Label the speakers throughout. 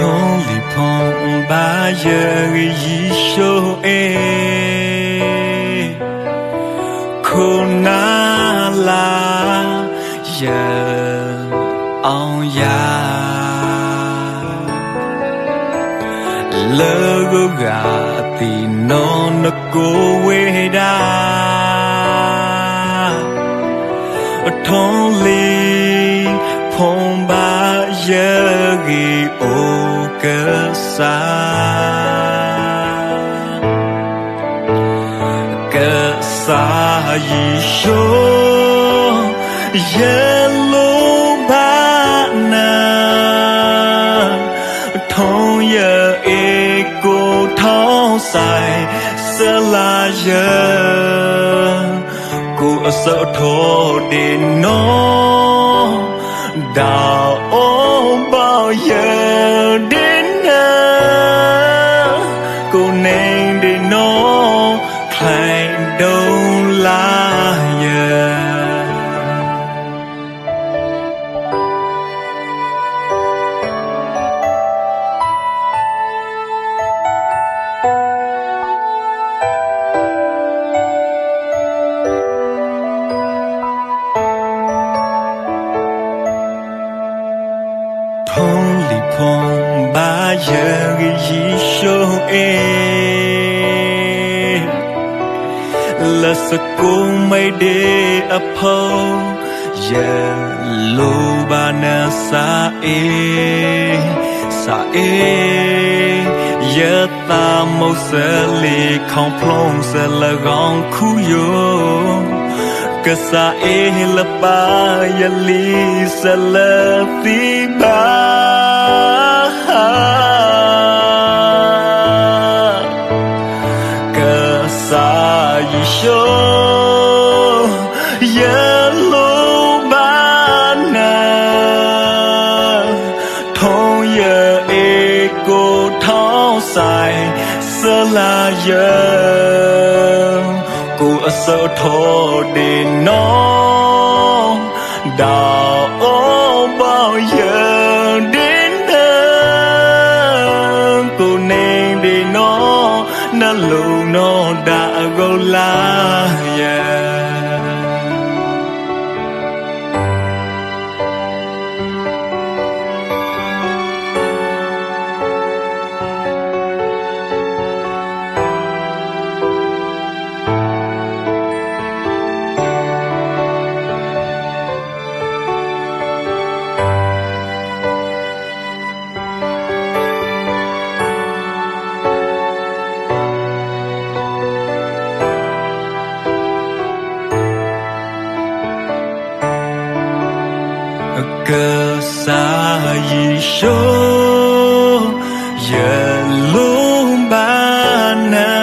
Speaker 1: 同里碰把人一手哎，苦那拉人昂呀，乐个嘎的诺那个伟大。同里碰把人给欧个啥，个啥一说人路把那，同样一个淘汰是拉人。cô sợ thô để nó đào ôm bao giờ đến cô nên để nó thành đâu là giờ phong ba giờ ghi show là sự cố mấy đê ấp hậu giờ lô ba na sa giờ ta mâu sẽ lì không plong sẽ là gong khu yo cái sa là ba ya li sẽ là tí ba cái sa y show ya lu ba na thong ya e cô thao sai sơ la ya cô sợ thô để nó đào ôm bao giờ đến cô nên để nó lù nó đã gâu la cơ sa y show giờ luôn ba na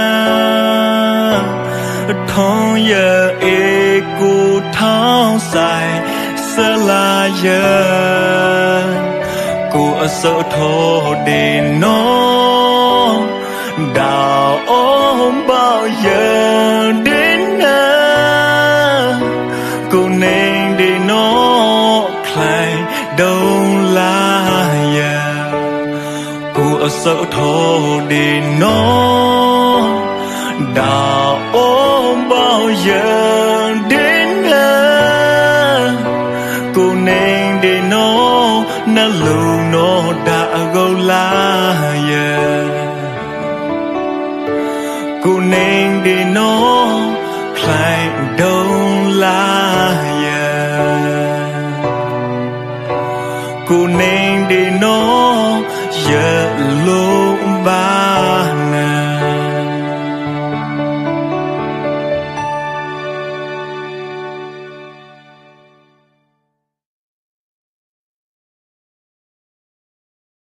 Speaker 1: thong giờ e cô thao sai sơ la giờ cô sợ thô để nó đào ôm bao giờ đến cô nên để nó đâu là ya cô sợ thô để nó đào ôm bao giờ đến cô nên để nó lù nó đã gâu la ya cô nên để nó lại đâu là ya cô nên để nó giờ luôn ba